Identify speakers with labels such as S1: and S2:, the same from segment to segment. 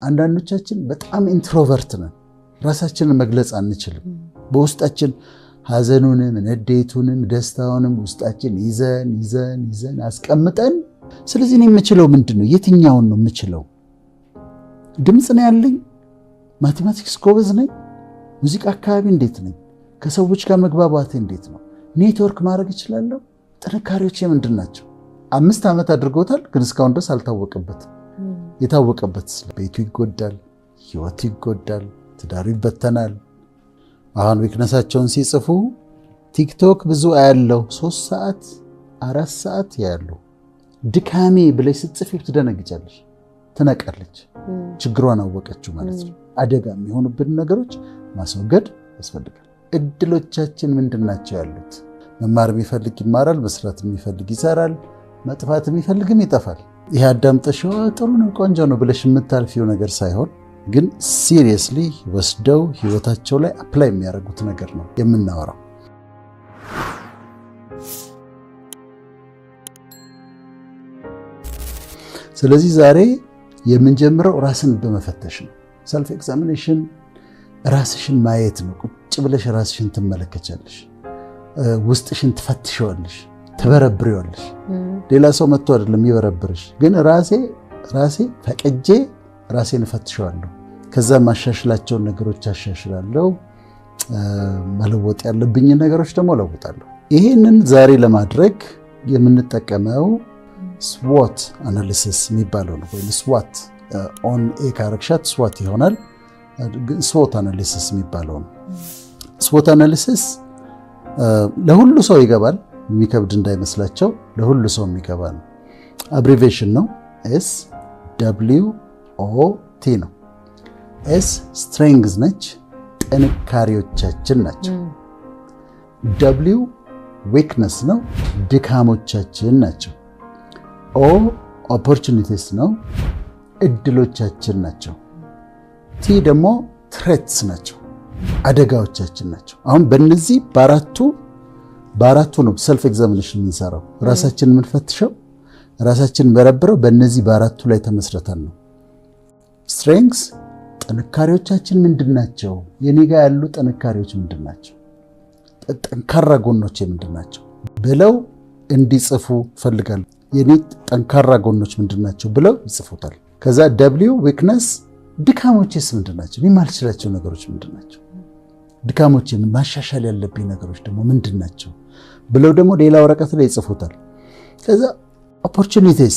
S1: አንዳንዶቻችን በጣም ኢንትሮቨርት ነን። ራሳችንን መግለጽ አንችልም። በውስጣችን ሐዘኑንም ንዴቱንም ደስታውንም ውስጣችን ይዘን አስቀምጠን ስለዚህ እኔ የምችለው ምንድነው? የትኛውን ነው የምችለው? ድምጽ ነው ያለኝ? ማቴማቲክስ ጎበዝ ነኝ? ሙዚቃ አካባቢ እንዴት ነኝ? ከሰዎች ጋር መግባባት እንዴት ነው? ኔትወርክ ማድረግ እችላለሁ? ጥንካሬዎች ምንድን ናቸው? 5 ዓመት አድርጎታል፣ ግን እስካሁን ድረስ አልታወቀበትም። የታወቀበት ቤቱ ይጎዳል፣ ህይወቱ ይጎዳል፣ ትዳሩ ይበተናል። አሁን ዊክነሳቸውን ሲጽፉ ቲክቶክ ብዙ አያለው 3 ሰዓት 4 ሰዓት ያያሉ። ድካሜ ብለሽ ስትጽፊው ትደነግጫለሽ፣ ትነቃለች። ችግሯን አወቀችው ማለት ነው። አደጋ የሚሆኑብን ነገሮች ማስወገድ ያስፈልጋል። እድሎቻችን ምንድናቸው ያሉት? መማር የሚፈልግ ይማራል፣ መስራት የሚፈልግ ይሰራል፣ መጥፋት የሚፈልግም ይጠፋል። ይሄ አዳምጠሽው ጥሩ ነው ቆንጆ ነው ብለሽ የምታልፊው ነገር ሳይሆን ግን ሲሪየስሊ ወስደው ህይወታቸው ላይ አፕላይ የሚያደርጉት ነገር ነው የምናወራው። ስለዚህ ዛሬ የምንጀምረው ራስን በመፈተሽ ነው። ሰልፍ ኤግዛሚኔሽን ራስሽን ማየት ነው። ቁጭ ብለሽ ራስሽን ትመለከቻለሽ፣ ውስጥሽን ትፈትሽዋለሽ፣ ትበረብሪዋለሽ። ሌላ ሰው መጥቶ አይደለም ይበረብርሽ፣ ግን ራሴ ፈቅጄ ራሴን እፈትሸዋለሁ። ከዛ ማሻሽላቸውን ነገሮች አሻሽላለሁ፣ መለወጥ ያለብኝ ነገሮች ደግሞ እለውጣለሁ። ይሄንን ዛሬ ለማድረግ የምንጠቀመው ስዋት አናሊሲስ የሚባለው ነው። ወይ ስዋት ኦን ኤ ካረክሻት ስዋት ይሆናል። ስዋት አናሊሲስ የሚባለው ነው። ስዋት አናሊሲስ ለሁሉ ሰው ይገባል፣ የሚከብድ እንዳይመስላቸው፣ ለሁሉ ሰው የሚገባ ነው። አብሪቬሽን ነው። ኤስ ደብሊው ኦ ቲ ነው። ኤስ ስትሬንግዝ ነች፣ ጥንካሬዎቻችን ናቸው። ደብሊው ዊክነስ ነው፣ ድካሞቻችን ናቸው። ኦ ኦፖርቹኒቲስ ነው፣ እድሎቻችን ናቸው። ቲ ደግሞ ትሬትስ ናቸው፣ አደጋዎቻችን ናቸው። አሁን በእነዚህ በአራቱ ነው ሰልፍ ኤግዛሚኔሽን የምንሰራው። ራሳችንን የምንፈትሸው ራሳችንን በረብረው በእነዚህ በአራቱ ላይ ተመስርተን ነው። ስትሬንግስ ጥንካሬዎቻችን ምንድን ናቸው? የኔ ጋር ያሉ ጥንካሬዎች ምንድን ናቸው? ጠንካራ ጎኖች ምንድን ናቸው ብለው እንዲጽፉ ፈልጋለሁ። የኔ ጠንካራ ጎኖች ምንድን ናቸው ብለው ይጽፉታል። ከዛ ደብሊው ዊክነስ ድካሞችስ ምንድን ናቸው? የማልችላቸው ነገሮች ምንድን ናቸው? ድካሞች ማሻሻል ያለብኝ ነገሮች ደግሞ ምንድን ናቸው ብለው ደግሞ ሌላ ወረቀት ላይ ይጽፉታል። ከዛ ኦፖርቹኒቲስ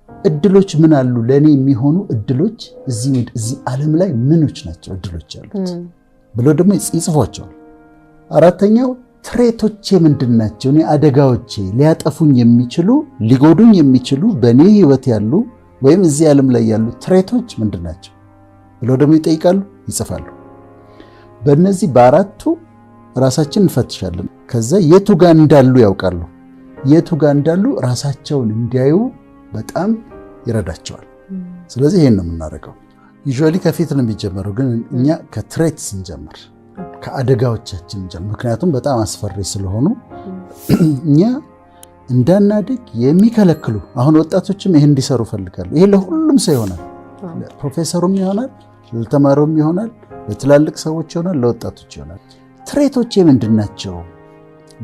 S1: እድሎች ምን አሉ? ለኔ የሚሆኑ እድሎች እዚህ ዓለም ላይ ምኖች ናቸው እድሎች ያሉት ብለው ደግሞ ይጽፏቸዋል። አራተኛው ትሬቶቼ ምንድን ናቸው? እኔ አደጋዎቼ ሊያጠፉኝ የሚችሉ ሊጎዱኝ የሚችሉ በእኔ ህይወት ያሉ ወይም እዚህ ዓለም ላይ ያሉ ትሬቶች ምንድን ናቸው ብለው ደግሞ ይጠይቃሉ፣ ይጽፋሉ። በእነዚህ በአራቱ ራሳችን እንፈትሻለን። ከዛ የቱ ጋር እንዳሉ ያውቃሉ። የቱ ጋር እንዳሉ ራሳቸውን እንዲያዩ በጣም ይረዳቸዋል። ስለዚህ ይሄን ነው የምናደርገው። ዩዥዋሊ ከፊት ነው የሚጀመረው፣ ግን እኛ ከትሬትስ እንጀምር፣ ከአደጋዎቻችን እንጀምር። ምክንያቱም በጣም አስፈሪ ስለሆኑ እኛ እንዳናድግ የሚከለክሉ አሁን ወጣቶችም ይሄን እንዲሰሩ ፈልጋሉ። ይሄ ለሁሉም ሰው ይሆናል፣ ለፕሮፌሰሩም ይሆናል፣ ለተማሪውም ይሆናል፣ ለትላልቅ ሰዎች ይሆናል፣ ለወጣቶች ይሆናል። ትሬቶቼ ምንድን ናቸው?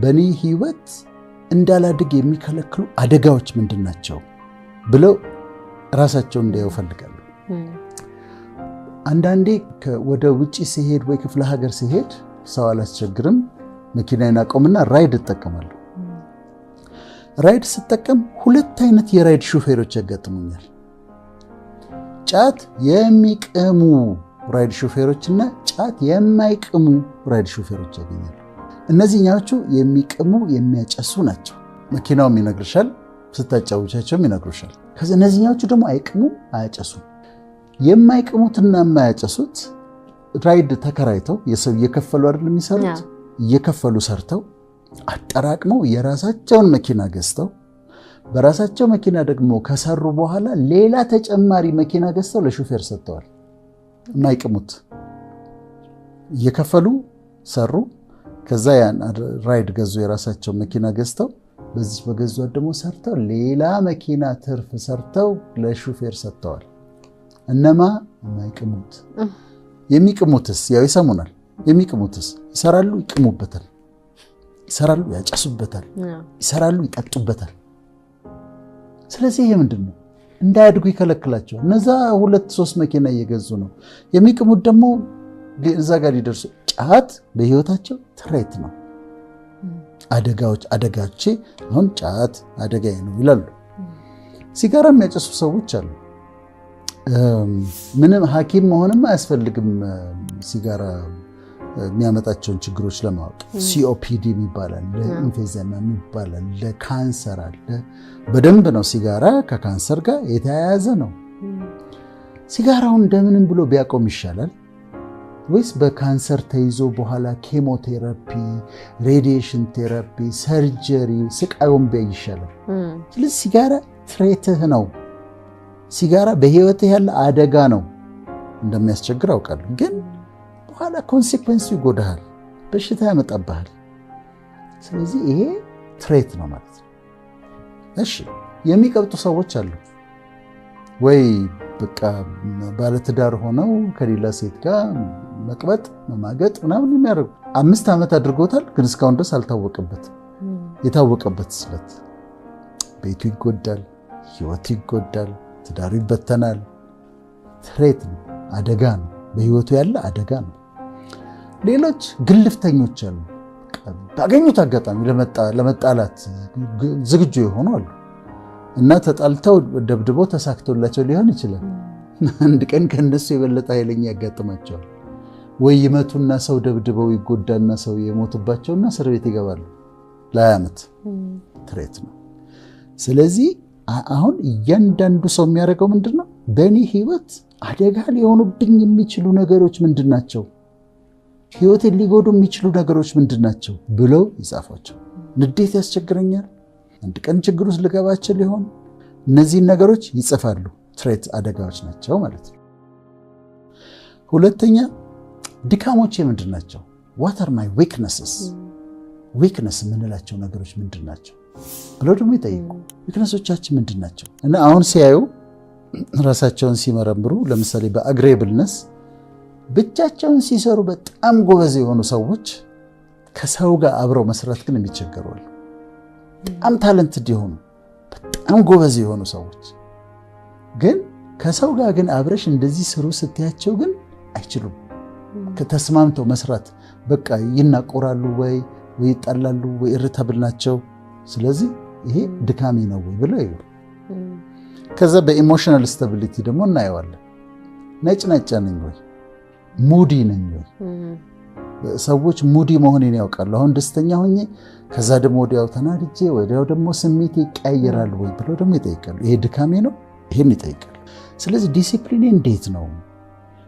S1: በእኔ ህይወት እንዳላድግ የሚከለክሉ አደጋዎች ምንድን ናቸው ብለው ራሳቸውን እንዲያዩ ፈልጋሉ። አንዳንዴ ወደ ውጪ ሲሄድ ወይ ክፍለ ሀገር ሲሄድ ሰው አላስቸግርም፣ መኪናዬን አቆምና ራይድ እጠቀማለሁ። ራይድ ስጠቀም 2 አይነት የራይድ ሹፌሮች ያጋጥሙኛል። ጫት የሚቅሙ ራይድ ሹፌሮችና ጫት የማይቅሙ ራይድ ሹፌሮች ያገኛሉ። እነዚህኛዎቹ የሚቅሙ የሚያጨሱ ናቸው። መኪናውም ይነግርሻል፣ ስታጫውቻቸውም ይነግሩሻል። ከዚህ እነዚህኛዎቹ ደግሞ አይቅሙ አያጨሱ። የማይቅሙትና የማያጨሱት ራይድ ተከራይተው የሰው እየከፈሉ አይደል የሚሰሩት፣ እየከፈሉ ሰርተው አጠራቅመው የራሳቸውን መኪና ገዝተው በራሳቸው መኪና ደግሞ ከሰሩ በኋላ ሌላ ተጨማሪ መኪና ገዝተው ለሹፌር ሰጥተዋል። የማይቅሙት እየከፈሉ ሰሩ፣ ከዛ ያን ራይድ ገዙ፣ የራሳቸው መኪና ገዝተው በዚህ በገዟት ደግሞ ሰርተው ሌላ መኪና ትርፍ ሰርተው ለሹፌር ሰጥተዋል። እነማ የማይቅሙት የሚቅሙትስ ያው ይሰሙናል። የሚቅሙትስ ይሰራሉ፣ ይቅሙበታል፣ ይሰራሉ፣ ያጨሱበታል፣ ይሰራሉ፣ ይጠጡበታል። ስለዚህ ይሄ ምንድነው? እንዳያድጉ ይከለክላቸዋል። እነዛ 2-3 መኪና እየገዙ ነው። የሚቅሙት ደግሞ እዛ ጋር ሊደርሱ። ጫት በህይወታቸው ትሬት ነው። አደጋዎቼ አሁን ጫት አደጋዬ ነው ይላሉ። ሲጋራ የሚያጨሱ ሰዎች አሉ። ምንም ሐኪም መሆንም አያስፈልግም ሲጋራ የሚያመጣቸውን ችግሮች ለማወቅ። ሲኦፒዲ ይባላል፣ ለኢንፌዘማ ይባላል፣ ለካንሰር አለ። በደንብ ነው ሲጋራ ከካንሰር ጋር የተያያዘ ነው። ሲጋራውን እንደምንም ብሎ ቢያቆም ይሻላል ወይስ በካንሰር ተይዞ በኋላ ኬሞቴራፒ፣ ሬዲዬሽን ቴራፒ፣ ሰርጀሪ ስቃዩን ቢያይ ይሻላል? ስለዚህ ሲጋራ ትሬትህ ነው። ሲጋራ በህይወትህ ያለ አደጋ ነው። እንደሚያስቸግር አውቃለሁ፣ ግን በኋላ ኮንሲኩዌንሱ ይጎዳሃል፣ በሽታ ያመጣብሃል። ስለዚህ ይሄ ትሬት ነው ማለት ነው። እሺ የሚቀብጡ ሰዎች አሉ ወይ? በቃ ባለትዳር ሆነው ከሌላ ሴት ጋር መቅበጥ መማገጥ ምናምን የሚያደርጉ 5 ዓመት አድርጎታል፣ ግን እስካሁን ድረስ አልታወቀበትም። የታወቀበት ስለት ቤቱ ይጎዳል፣ ህይወቱ ይጎዳል፣ ትዳሩ ይበተናል። ትሬት ነው፣ አደጋ ነው፣ በህይወቱ ያለ አደጋ ነው። ሌሎች ግልፍተኞች አሉ። ባገኙት አጋጣሚ ለመጣላት ዝግጁ የሆኑ አሉ እና ተጣልተው ደብድበው ተሳክቶላቸው ሊሆን ይችላል። አንድ ቀን ከነሱ የበለጠ ኃይለኛ ያጋጥማቸዋል። ወይ ይመቱና ሰው ደብድበው ይጎዳና ሰው የሞትባቸውና እስር ቤት ይገባሉ ለ20 ዓመት። ትሬት ነው። ስለዚህ አሁን እያንዳንዱ ሰው የሚያደርገው ምንድነው? በእኔ ህይወት አደጋ ሊሆኑብኝ የሚችሉ ነገሮች ምንድናቸው? ህይወትን ሊጎዱ የሚችሉ ነገሮች ምንድናቸው ብለው ይጻፏቸው። ንዴት ያስቸግረኛል፣ አንድ ቀን ችግር ውስጥ ልገባቸው ሊሆን፣ እነዚህን ነገሮች ይጽፋሉ። ትሬት አደጋዎች ናቸው ማለት ነው። ሁለተኛ ድካሞቼ ምንድናቸው? what are my weaknesses? ዊክነስ የምንላቸው ነገሮች ምንድናቸው ብለው ደግሞ ይጠይቁ። ዊክነሶቻችን ምንድናቸው? እና አሁን ሲያዩ ራሳቸውን ሲመረምሩ፣ ለምሳሌ በአግሬብልነስ ብቻቸውን ሲሰሩ በጣም ጎበዝ የሆኑ ሰዎች ከሰው ጋር አብረው መስራት ግን የሚቸገሩ አሉ። በጣም ታለንትድ የሆኑ በጣም ጎበዝ የሆኑ ሰዎች ግን ከሰው ጋር ግን አብረሽ እንደዚህ ስሩ ስትያቸው ግን አይችሉም። ከተስማምተው መስራት በቃ ይናቆራሉ፣ ወይ ይጣላሉ፣ ወይ ኢሪታብል ናቸው። ስለዚህ ይሄ ድካሜ ነው ወይ ብለው ይሉ። ከዛ በኢሞሽናል ስታቢሊቲ ደግሞ እናየዋለን። ነጭናጫ ነኝ ወይ? ሙዲ ነኝ ወይ? ሰዎች ሙዲ መሆኔን ያውቃሉ። አሁን ደስተኛ ሆኜ ከዛ ደግሞ ወዲያው ተናድጄ ወዲያው ደግሞ ስሜቴ ይቀያየራል ወይ ብለው ደግሞ ይጠይቃሉ። ይሄ ድካሜ ነው? ይሄን ይጠይቃሉ። ስለዚህ ዲሲፕሊኔ እንዴት ነው?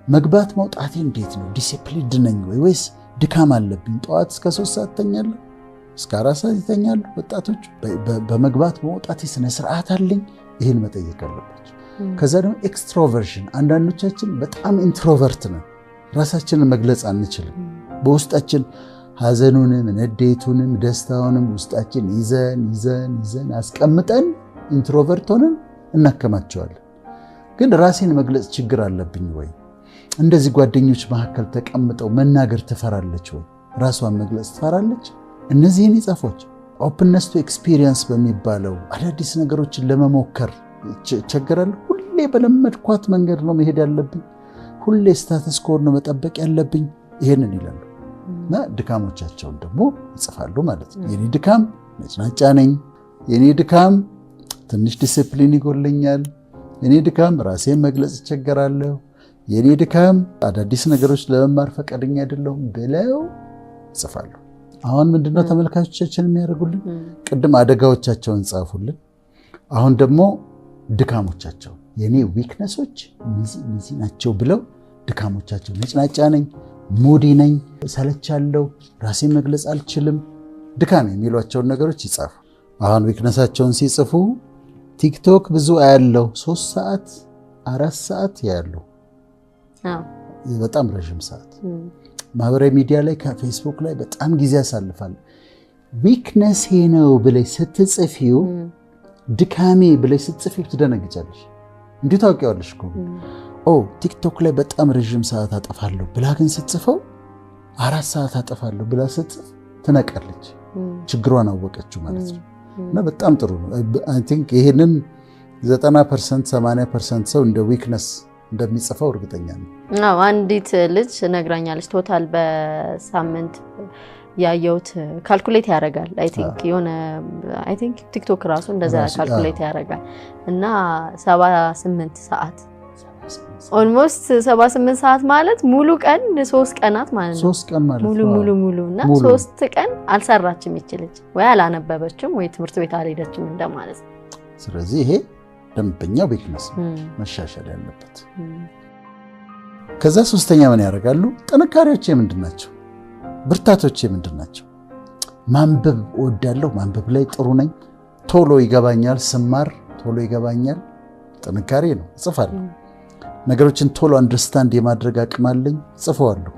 S1: መግባት መውጣቴ እንዴት ነው? ዲሲፕሊንድ ነኝ ወይ ወይስ ድካም አለብኝ? ጠዋት እስከ 3 ሰዓት ተኛለሁ፣ እስከ 4 ሰዓት ይተኛሉ ወጣቶች። በመግባት መውጣቴ ስነ ስርዓት አለኝ? ይሄን መጠየቅ አለባቸው። ከዛ ደግሞ ኤክስትሮቨርሽን። አንዳንዶቻችን በጣም ኢንትሮቨርት ነን፣ ራሳችንን መግለጽ አንችልም። በውስጣችን ሐዘኑንም ንዴቱንም ደስታውንም ውስጣችን ይዘን አስቀምጠን ኢንትሮቨርት ሆነን እናከማቸዋለን። ግን ራሴን መግለጽ ችግር አለብኝ ወይ? እንደዚህ ጓደኞች መካከል ተቀምጠው መናገር ትፈራለች ወይ? ራሷን መግለጽ ትፈራለች? እነዚህን ይጻፎች ኦፕንነስ ቱ ኤክስፒሪየንስ በሚባለው አዳዲስ ነገሮችን ለመሞከር ይቸገራል። ሁሌ በለመድኳት መንገድ ነው መሄድ ያለብኝ፣ ሁሌ ስታተስ ኮ ነው መጠበቅ ያለብኝ። ይሄንን ይላሉ እና ድካሞቻቸውን ደግሞ ይጽፋሉ ማለት ነው። የኔ ድካም ነጭናጫ ነኝ፣ የኔ ድካም ትንሽ ዲሲፕሊን ይጎለኛል፣ የኔ ድካም ራሴን መግለጽ ይቸገራለሁ፣ የኔ ድካም አዳዲስ ነገሮች ለመማር ፈቃደኛ አይደለሁም ብለው ይጽፋሉ። አሁን ምንድነው ተመልካቾቻችን የሚያደርጉልን? ቅድም አደጋዎቻቸውን ጻፉልን። አሁን ደግሞ ድካሞቻቸው የኔ ዊክነሶች እነዚህ ናቸው ብለው ድካሞቻቸው ነጭናጫ ነኝ፣ ሙዲ ነኝ፣ ሰለቻለሁ፣ ራሴን መግለጽ አልችልም፣ ድካም የሚሏቸውን ነገሮች ይጻፉ። አሁን ዊክነሳቸውን ሲጽፉ ቲክቶክ ብዙ አያለው፣ 3 ሰዓት 4 ሰዓት ያያሉ፣ በጣም ረዥም ሰዓት። ማህበራዊ ሚዲያ ላይ ከፌስቡክ ላይ በጣም ጊዜ ያሳልፋል። ዊክነሴ ነው ብለሽ ስትጽፊው ድካሜ ብለሽ ስትጽፊው ትደነግጫለሽ። እንዲሁ ታውቂዋለሽ እኮ ቲክቶክ ላይ በጣም ረጅም ሰዓት አጠፋለሁ ብላ ግን ስትጽፈው 4 ሰዓት አጠፋለሁ ብላ ስትጽፍ ትነቃለች። ችግሯን አወቀችው ማለት ነው። እና በጣም ጥሩ ነው። አይ ቲንክ ይሄንን 90% 80% ሰው እንደ ዊክነስ እንደሚጽፈው እርግጠኛ ነኝ።
S2: አንዲት ልጅ ነግራኛለች። ቶታል በሳምንት ያየሁት ካልኩሌት ያደርጋል። አይ ቲንክ ቲክቶክ ራሱ እንደዛ ካልኩሌት ያደርጋል እና 78 ሰዓት ኦልሞስት 78 ሰዓት ማለት ሙሉ ቀን 3 ቀናት ማለት ነው።
S1: 3 ቀን ማለት
S2: ሙሉ እና 3 ቀን አልሰራችም ይችላል ወይ አላነበበችም ወይ ትምህርት ቤት አልሄደችም እንደማለት ነው።
S1: ስለዚህ ይሄ ደንበኛ ዊክነስ መሻሻል ያለበት። ከዛ ሶስተኛ ምን ያደርጋሉ? ጥንካሬዎቼ ምንድናቸው? ብርታቶቼ ምንድናቸው? ማንበብ እወዳለሁ፣ ማንበብ ላይ ጥሩ ነኝ፣ ቶሎ ይገባኛል፣ ስማር ቶሎ ይገባኛል፣ ጥንካሬ ነው፣ እጽፋለሁ። ነገሮችን ቶሎ አንደርስታንድ የማድረግ አቅም አለኝ፣ ጽፈዋለሁ።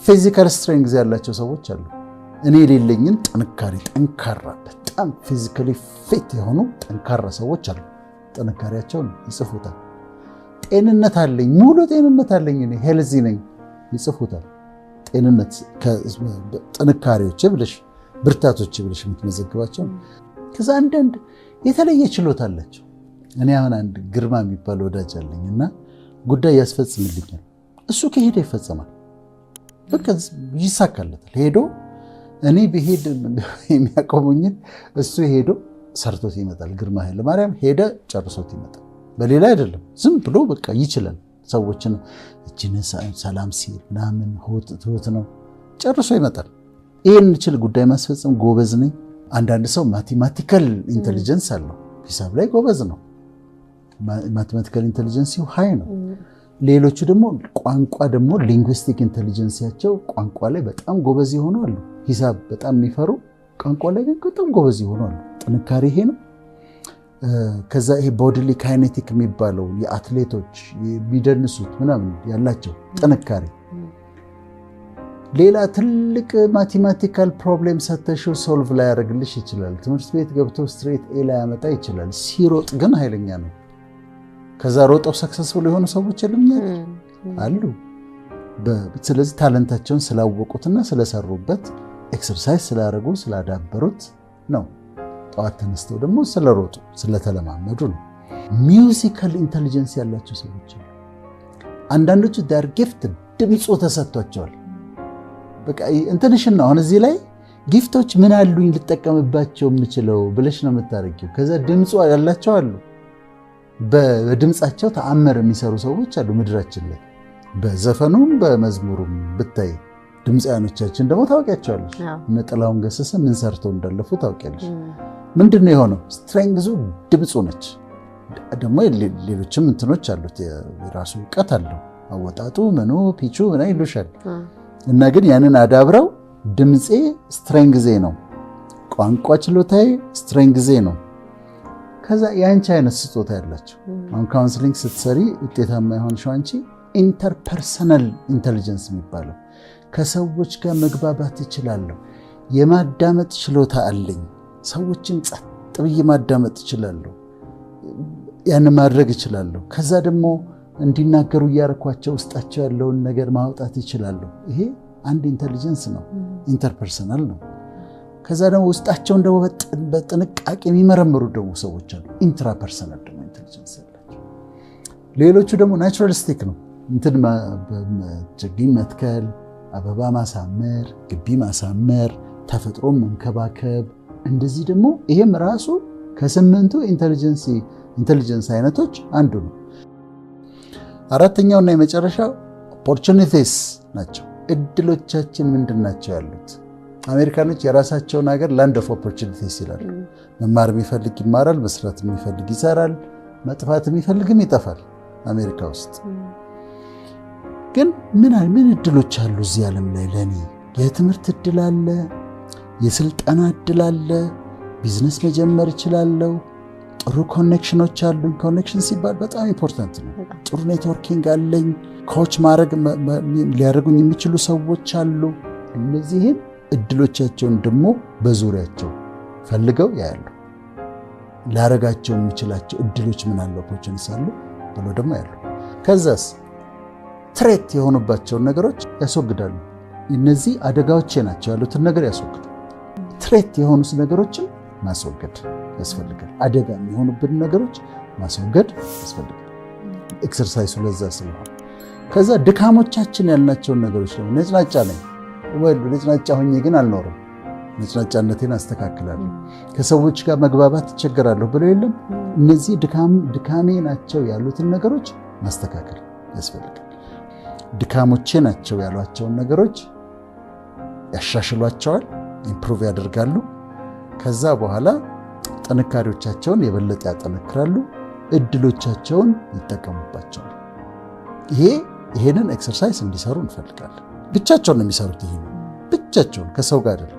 S1: ፊዚካል ስትሬንግዝ ያላቸው ሰዎች አሉ። እኔ የሌለኝን ጥንካሬ፣ ጠንካራ በጣም ፊዚካሊ ፊት የሆኑ ጠንካራ ሰዎች አሉ። ጥንካሬያቸውን ይጽፉታል። ጤንነት አለኝ፣ ሙሉ ጤንነት አለኝ፣ እኔ ሄልዚ ነኝ፣ ይጽፉታል። ጤንነት ጥንካሬዎች ብለሽ ብርታቶች ብለሽ የምትመዘግባቸው። ከዛ አንዳንድ የተለየ ችሎታ አላቸው። እኔ አሁን አንድ ግርማ የሚባል ወዳጅ አለኝ እና ጉዳይ ያስፈጽምልኛል። እሱ ከሄደ ይፈጸማል፣ በቃ ይሳካለታል። ሄዶ እኔ ብሄድ የሚያቆሙኝን እሱ ሄዶ ሰርቶት ይመጣል። ግርማ ኃይለማርያም ሄደ ጨርሶት ይመጣል። በሌላ አይደለም፣ ዝም ብሎ በቃ ይችላል። ሰዎችን እጅን ሰላም ሲል ምናምን ትሁት ነው፣ ጨርሶ ይመጣል። ይህን ችል ጉዳይ ማስፈጸም ጎበዝ ነኝ። አንዳንድ ሰው ማቴማቲካል ኢንቴሊጀንስ አለው፣ ሂሳብ ላይ ጎበዝ ነው፣ ማቴማቲካል ኢንቴሊጀንሲው ሃይ ነው። ሌሎቹ ደግሞ ቋንቋ ደግሞ ሊንግዊስቲክ ኢንቴሊጀንሲያቸው ቋንቋ ላይ በጣም ጎበዝ የሆኑ አሉ። ሂሳብ በጣም የሚፈሩ ቋንቋ ላይ ግን በጣም ጎበዝ የሆኑ አሉ። ጥንካሬ ይሄ ነው። ከዛ ይሄ ቦዲሊ ካይኔቲክ የሚባለው የአትሌቶች የሚደንሱት ምናምን ያላቸው ጥንካሬ። ሌላ ትልቅ ማቴማቲካል ፕሮብሌም ሰተሽው ሶልቭ ላይ ያደርግልሽ ይችላል። ትምህርት ቤት ገብቶ ስትሬት ኤ ላይ ያመጣ ይችላል። ሲሮጥ ግን ኃይለኛ ነው። ከዛ ሮጠው ሰክሰስፉል የሆኑ ሰዎች አሉ። ስለዚህ ታለንታቸውን ስላወቁትና ስለሰሩበት ኤክሰርሳይዝ ስላደረጉ ስላዳበሩት ነው። ጠዋት ተነስተው ደግሞ ስለሮጡ ስለተለማመዱ ነው። ሚውዚካል ኢንቴሊጀንስ ያላቸው ሰዎች አሉ። አንዳንዶቹ ዳር ጊፍት ድምፁ ተሰጥቷቸዋል። በቃ እንትንሽን ነው አሁን እዚህ ላይ ጊፍቶች ምን አሉኝ ልጠቀምባቸው የምችለው ብለሽ ነው የምታረጊው። ከዛ ድምፁ ያላቸው አሉ። በድምፃቸው ተአምር የሚሰሩ ሰዎች አሉ ምድራችን ላይ። በዘፈኑም በመዝሙሩም ብታይ ድምፃያኖቻችን ደግሞ ታውቂያቸዋለሽ። እነ ጥላሁን ገሰሰ ምን ሰርተው እንዳለፉ ታውቂያለሽ። ምንድነው የሆነው? ስትሬንግዙ ድምፁ ነች። ደግሞ ሌሎችም እንትኖች አሉት፣ የራሱ እውቀት አለው። አወጣጡ ምኑ ፒቹ ምና ይሉሻል። እና ግን ያንን አዳብረው ድምፄ ስትሬንግዜ ነው፣ ቋንቋ ችሎታዬ ስትሬንግዜ ነው። ከዛ የአንቺ አይነት ስጦታ ያላቸው አሁን ካውንስሊንግ ስትሰሪ ውጤታማ የሆንሽው አንቺ ኢንተርፐርሰናል ኢንቴሊጀንስ የሚባለው ከሰዎች ጋር መግባባት እችላለሁ፣ የማዳመጥ ችሎታ አለኝ፣ ሰዎችን ጸጥ ብዬ ማዳመጥ እችላለሁ፣ ያን ማድረግ እችላለሁ። ከዛ ደግሞ እንዲናገሩ እያረኳቸው ውስጣቸው ያለውን ነገር ማውጣት እችላለሁ። ይሄ አንድ ኢንቴሊጀንስ ነው፣ ኢንተርፐርሰናል ነው። ከዛ ደግሞ ውስጣቸውን ደግሞ በጥንቃቄ የሚመረምሩ ደግሞ ሰዎች አሉ፣ ኢንትራፐርሰናል ደግሞ ኢንቴሊጀንስ ያላቸው። ሌሎቹ ደግሞ ናቹራሊስቲክ ነው፣ እንትን ችግኝ መትከል፣ አበባ ማሳመር፣ ግቢ ማሳመር፣ ተፈጥሮን መንከባከብ። እንደዚህ ደግሞ ይሄም ራሱ ከ8ቱ ኢንቴሊጀንስ አይነቶች አንዱ ነው። አራተኛውና የመጨረሻው ኦፖርቹኒቲስ ናቸው። እድሎቻችን ምንድን ናቸው ያሉት? አሜሪካኖች የራሳቸውን ሀገር ላንድ ኦፍ ኦፖርቹኒቲስ ይላሉ። መማር የሚፈልግ ይማራል፣ መስራት የሚፈልግ ይሰራል፣ መጥፋት የሚፈልግም ይጠፋል። አሜሪካ ውስጥ ግን ምን እድሎች አሉ እዚህ ዓለም ላይ? ለኔ የትምህርት እድል አለ፣ የስልጠና እድል አለ፣ ቢዝነስ መጀመር እችላለሁ፣ ጥሩ ኮኔክሽኖች አሉኝ። ኮኔክሽን ሲባል በጣም ኢምፖርታንት ነው። ጥሩ ኔትወርኪንግ አለኝ፣ ኮች ማድረግ ሊያደርጉኝ የሚችሉ ሰዎች አሉ። እነዚህን እድሎቻቸውን ደግሞ በዙሪያቸው ፈልገው ያያሉ። ላረጋቸው የሚችላቸው እድሎች ምን አለ ኦፖርቹኒቲስ አሉ ብሎ ደግሞ ያሉ። ከዛስ ትሬት የሆኑባቸውን ነገሮች ያስወግዳሉ። እነዚህ አደጋዎቼ ናቸው ያሉትን ነገር ያስወግዱ። ትሬት የሆኑት ነገሮችን ማስወገድ ያስፈልጋል። አደጋ የሚሆኑብን ነገሮች ማስወገድ ያስፈልጋል። ኤክሰርሳይሱ ለዛ ስለሆነ ከዛ ድካሞቻችን ያልናቸውን ነገሮች ደግሞ ነጭናጫ ነኝ ወይ ነጭናጫ ሆኜ ግን አልኖርም፣ ነጭናጫነቴን አስተካክላለሁ፣ ከሰዎች ጋር መግባባት እቸገራለሁ ብለው የለም እነዚህ ድካሜ ናቸው ያሉትን ነገሮች ማስተካከል ያስፈልጋል። ድካሞቼ ናቸው ያሏቸውን ነገሮች ያሻሽሏቸዋል፣ ኢምፕሩቭ ያደርጋሉ። ከዛ በኋላ ጥንካሬዎቻቸውን የበለጠ ያጠነክራሉ፣ እድሎቻቸውን ይጠቀሙባቸዋል። ይሄንን ኤክሰርሳይዝ እንዲሰሩ እንፈልጋለን። ብቻቸውን ነው የሚሰሩት። ይሄ ብቻቸውን ከሰው ጋር አይደለም።